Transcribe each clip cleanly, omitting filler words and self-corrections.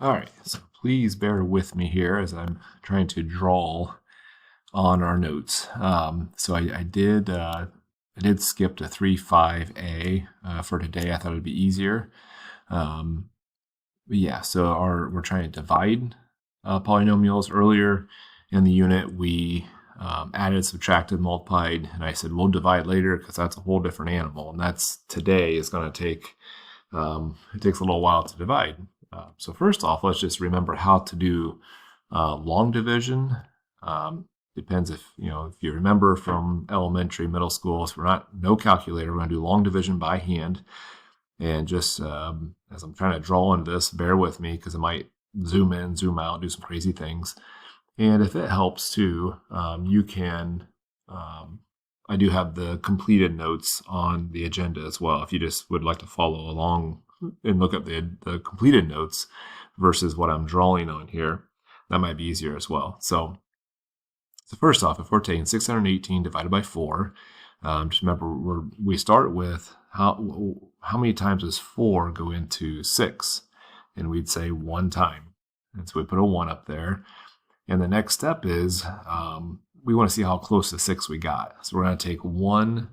All right, so please bear with me here as I'm trying to draw on our notes. So I did skip to 3.5a for today. I thought it'd be easier. But yeah, so we're trying to divide polynomials. Earlier in the unit, we added, subtracted, multiplied, and I said we'll divide later because that's a whole different animal. And that's today is going to take, it takes a little while to divide. So first off, let's just remember how to do long division. Depends if you remember from elementary, middle school. So we're no calculator. We're going to do long division by hand. And just as I'm trying to draw into this, bear with me because I might zoom in, zoom out, do some crazy things. And if it helps too, you can. I do have the completed notes on the agenda as well. If you just would like to follow along and look at the completed notes versus what I'm drawing on here, that might be easier as well. So first off, if we're taking 618 divided by 4, just remember we start with how many times does 4 go into 6? And we'd say 1 time. And so we put a 1 up there. And the next step is we want to see how close to 6 we got. So we're going to take 1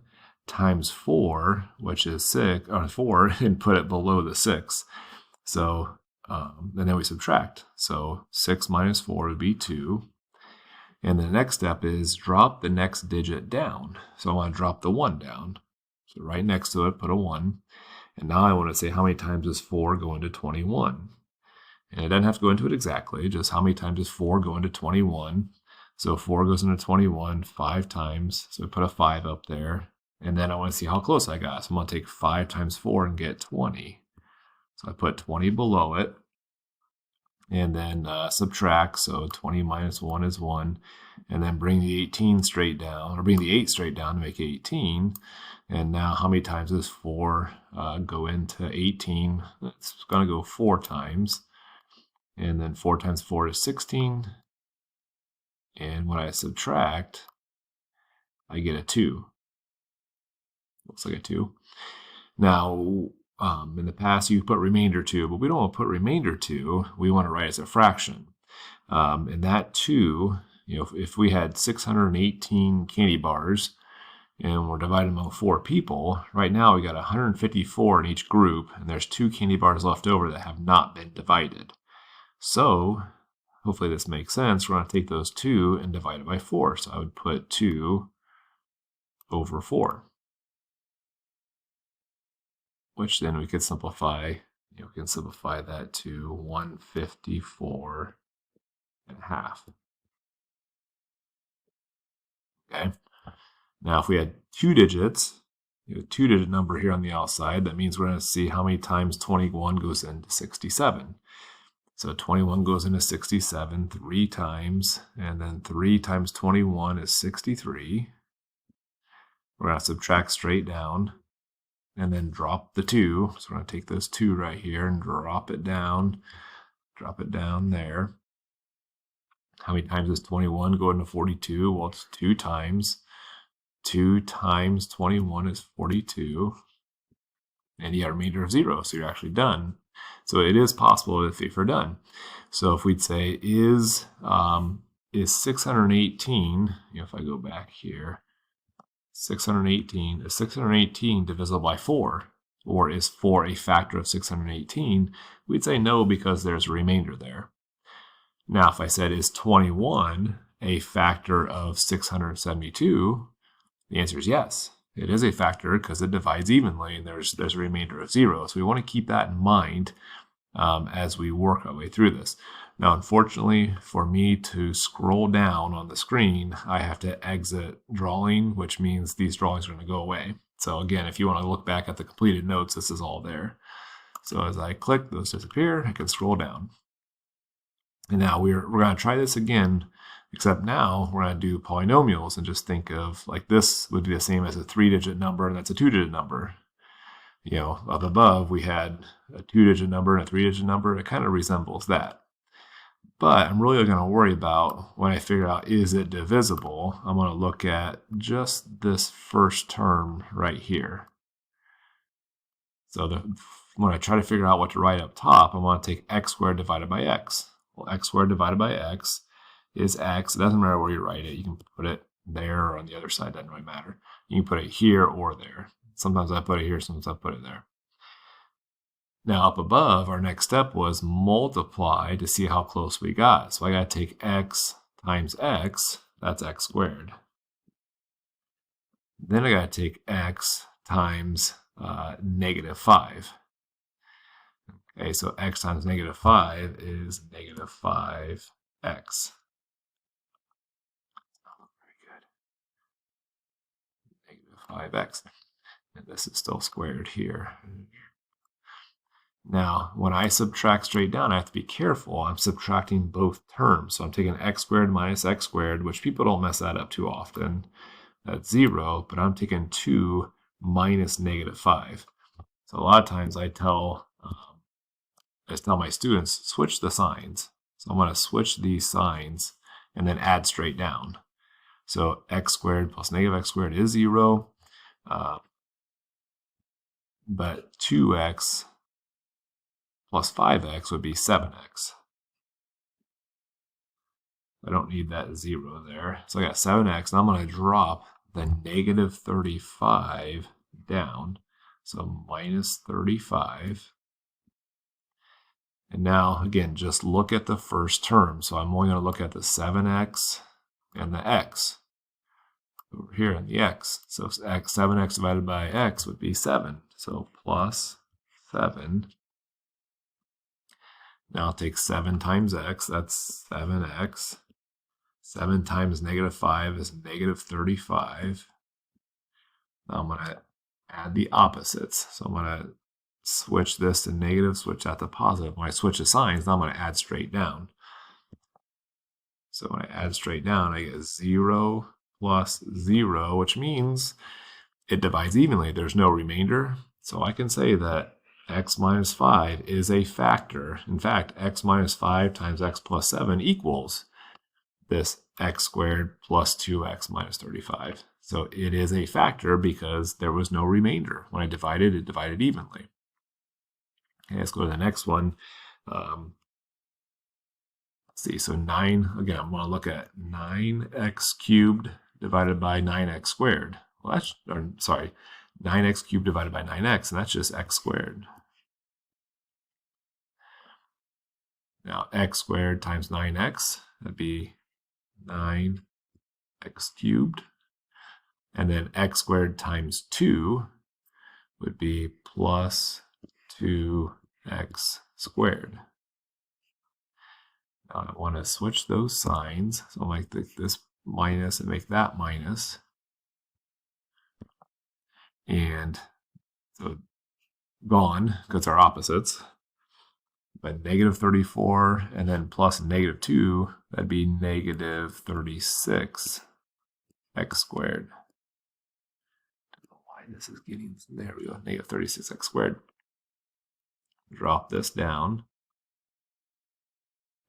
times 4, which is 4, and put it below the 6. So and then we subtract. So 6 minus 4 would be 2. And the next step is drop the next digit down. So I want to drop the 1 down. So right next to it, put a 1. And now I want to say how many times does 4 go into 21? And it doesn't have to go into it exactly, just how many times does 4 go into 21? So 4 goes into 21 5 times. So I put a 5 up there. And then I want to see how close I got. So I'm going to take 5 times 4 and get 20. So I put 20 below it. And then subtract. So 20 minus 1 is 1. And then bring the 18 straight down, or bring the 8 straight down to make 18. And now how many times does 4 go into 18? It's going to go 4 times. And then 4 times 4 is 16. And when I subtract, I get a 2. Looks like a 2. Now, in the past, you put remainder 2, but we don't want to put remainder 2. We want to write it as a fraction. And that 2, if we had 618 candy bars and we're dividing among 4 people, right now we got 154 in each group, and there's 2 candy bars left over that have not been divided. So hopefully this makes sense. We're going to take those 2 and divide it by 4. So I would put 2 over 4. Which then we could simplify. We can simplify that to 154 and a half. Okay. Now, if we had 2 digits, a 2-digit number here on the outside, that means we're going to see how many times 21 goes into 67. So 21 goes into 67 3 times, and then 3 times 21 is 63. We're going to subtract straight down. And then drop the 2. So we're going to take this 2 right here and drop it down there. How many times does 21 go into 42? Well, it's 2 times. 2 times 21 is 42. And you got a remainder of 0, so you're actually done. So it is possible if you're done. So if we'd say is 618, if I go back here, 618, is 618 divisible by 4? Or is 4 a factor of 618? We'd say no because there's a remainder there. Now, if I said is 21 a factor of 672, the answer is yes. It is a factor because it divides evenly and there's a remainder of 0. So we want to keep that in mind as we work our way through this. Now, unfortunately, for me to scroll down on the screen, I have to exit drawing, which means these drawings are going to go away. So again, if you want to look back at the completed notes, this is all there. So as I click, those disappear. I can scroll down. And now we're going to try this again, except now we're going to do polynomials and just think of like this would be the same as a 3-digit number, and that's a 2-digit number. Up above, we had a 2-digit number and a 3-digit number. It kind of resembles that. But I'm really going to worry about when I figure out is it divisible, I'm going to look at just this first term right here. So when I try to figure out what to write up top, I want to take x squared divided by x. Well, x squared divided by x is x. It doesn't matter where you write it. You can put it there or on the other side. Doesn't really matter. You can put it here or there. Sometimes I put it here, sometimes I put it there. Now up above, our next step was multiply to see how close we got. So I got to take x times x, that's x squared. Then I got to take x times negative 5. Okay, so x times negative 5 is negative 5x. Very good. Negative 5x. And this is still squared here. Now, when I subtract straight down, I have to be careful. I'm subtracting both terms. So I'm taking x squared minus x squared, which people don't mess that up too often. That's 0, but I'm taking 2 minus negative 5. So a lot of times I tell my students, switch the signs. So I'm going to switch these signs and then add straight down. So x squared plus negative x squared is 0, but 2x plus 5x would be 7x. I don't need that 0 there. So I got 7x, and I'm going to drop the negative 35 down. So minus 35. And now, again, just look at the first term. So I'm only going to look at the 7x and the x. Over here in the x. So 7x divided by x would be 7. So plus 7. Now I'll take 7 times x, that's 7x. 7 times negative 5 is negative 35. Now I'm going to add the opposites. So I'm going to switch this to negative, switch that to positive. When I switch the signs, now I'm going to add straight down. So when I add straight down, I get 0 plus 0, which means it divides evenly. There's no remainder. So I can say that x minus 5 is a factor. In fact, x minus 5 times x plus 7 equals this x squared plus 2x minus 35. So it is a factor because there was no remainder. When I divided, it divided evenly. Okay, let's go to the next one. Let's see, so 9, again, I'm going to look at 9x cubed divided by 9x squared. Well, that's, sorry, 9x cubed divided by 9x, and that's just x squared. Now, x squared times 9x, that'd be 9x cubed. And then x squared times 2 would be plus 2x squared. Now I want to switch those signs. So I'll make this minus and make that minus. And so gone, because they're opposites. But negative 34 and then plus negative 2, that'd be negative 36x squared. I don't know why this is getting, there we go, negative 36x squared. Drop this down.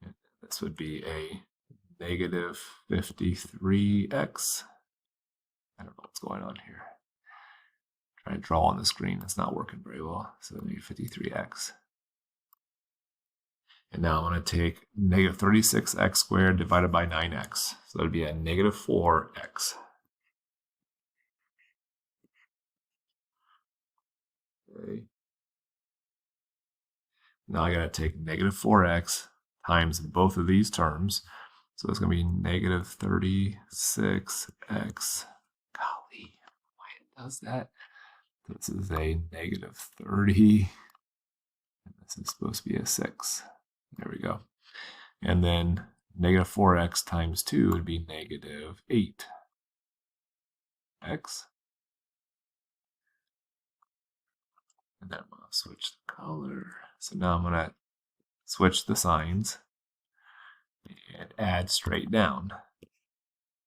And this would be a negative 53x. I don't know what's going on here. Trying to draw on the screen, it's not working very well. So negative 53x. And now I'm going to take negative 36x squared divided by 9x. So that would be a negative 4x. Okay. Now I got to take negative 4x times both of these terms. So it's going to be negative 36x. Golly, why it does that? This is a negative 30. And this is supposed to be a 6. There we go. And then negative 4x times 2 would be negative 8x. And then I'm going to switch the color. So now I'm going to switch the signs and add straight down.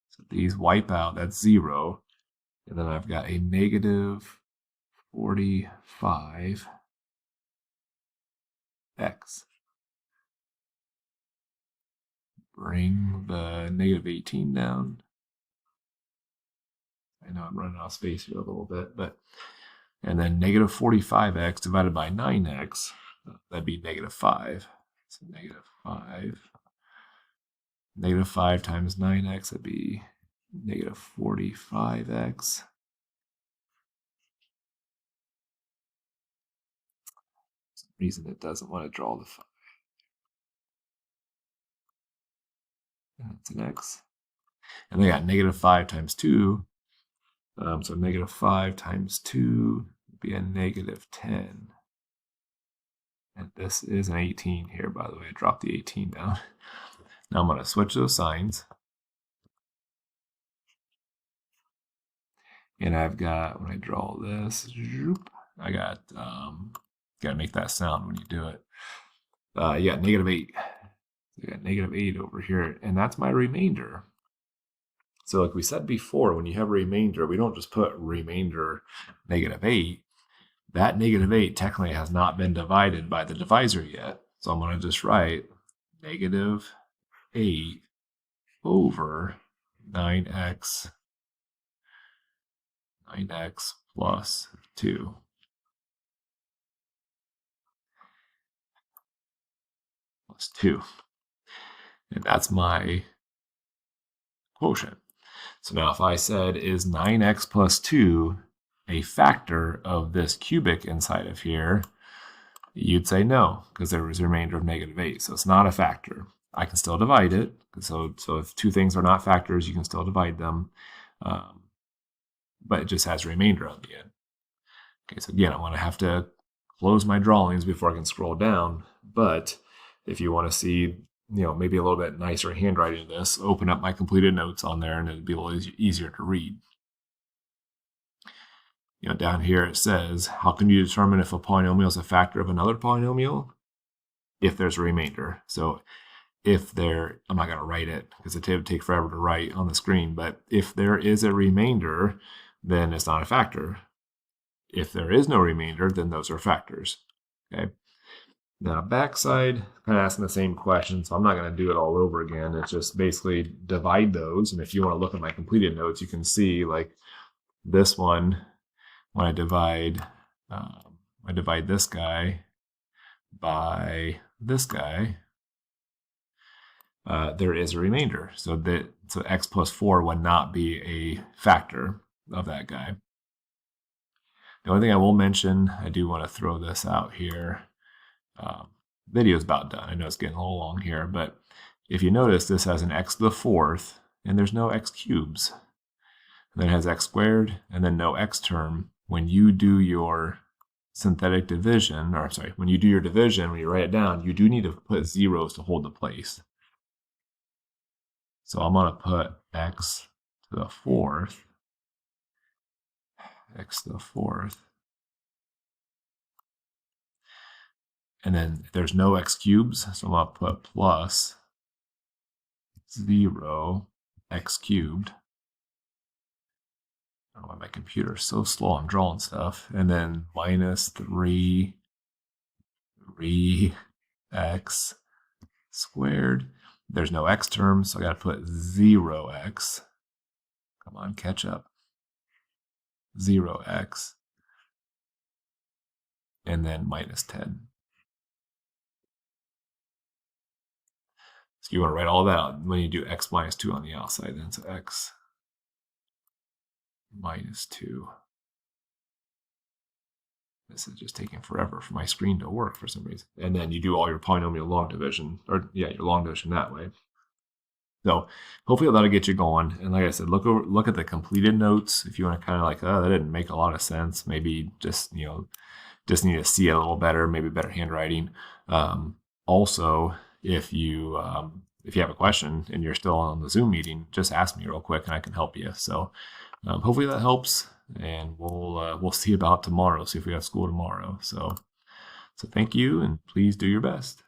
So these wipe out, that's 0. And then I've got a negative 45x. Bring the negative 18 down. I know I'm running out of space here a little bit, but And then negative 45x divided by 9x, that'd be negative 5. So negative 5. Negative 5 times 9x, that'd be negative 45x. For some reason it doesn't want to draw the 5. That's an x. And they got negative 5 times 2. So negative 5 times 2 would be a negative 10. And this is an 18 here, by the way. I dropped the 18 down. Now I'm going to switch those signs. And I've got, when I draw this, I got to make that sound when you do it. You got negative 8. You got negative 8 over here, and that's my remainder. So like we said before, when you have a remainder, we don't just put remainder negative 8. That negative 8 technically has not been divided by the divisor yet. So I'm going to just write negative 8 over 9x plus 2. Plus 2. And that's my quotient. So now if I said, is 9x plus 2 a factor of this cubic inside of here, you'd say no, because there was a remainder of negative 8. So it's not a factor. I can still divide it. So if two things are not factors, you can still divide them. But it just has a remainder on the end. Okay, so again, I'm going to have to close my drawings before I can scroll down. But if you want to see, maybe a little bit nicer handwriting of this, open up my completed notes on there and it'll be a little easier to read. Down here it says, how can you determine if a polynomial is a factor of another polynomial? If there's a remainder. So if there, I'm not going to write it because it would take forever to write on the screen, but if there is a remainder, then it's not a factor. If there is no remainder, then those are factors. Okay. Now backside, kind of asking the same question, so I'm not going to do it all over again. It's just basically divide those. And if you want to look at my completed notes, you can see like this one, when I divide this guy by this guy, there is a remainder. So x plus 4 would not be a factor of that guy. The only thing I will mention, I do want to throw this out here. Video's about done. I know it's getting a little long here, but if you notice, this has an x to the 4th, and there's no x cubes. And then it has x squared, and then no x term. When you do your synthetic division, or sorry, when you do your division, when you write it down, you do need to put zeros to hold the place. So I'm going to put x to the 4th, x to the 4th, and then there's no x cubes, so I'm going to put plus 0 x cubed. I don't know why my computer is so slow. I'm drawing stuff. And then minus 3x squared. There's no x terms, so I got to put 0x. Come on, catch up. 0x. And then minus 10. So you want to write all that out when you do x minus 2 on the outside. Then so x minus 2. This is just taking forever for my screen to work for some reason. And then you do all your polynomial long division, or yeah, your long division that way. So hopefully that'll get you going. And like I said, look at the completed notes if you want to kind of like, oh, that didn't make a lot of sense. Maybe just need to see it a little better, maybe better handwriting. Also, if you have a question and you're still on the Zoom meeting, just ask me real quick and I can help you. So hopefully that helps, and we'll see about tomorrow. See if we have school tomorrow. So thank you, and please do your best.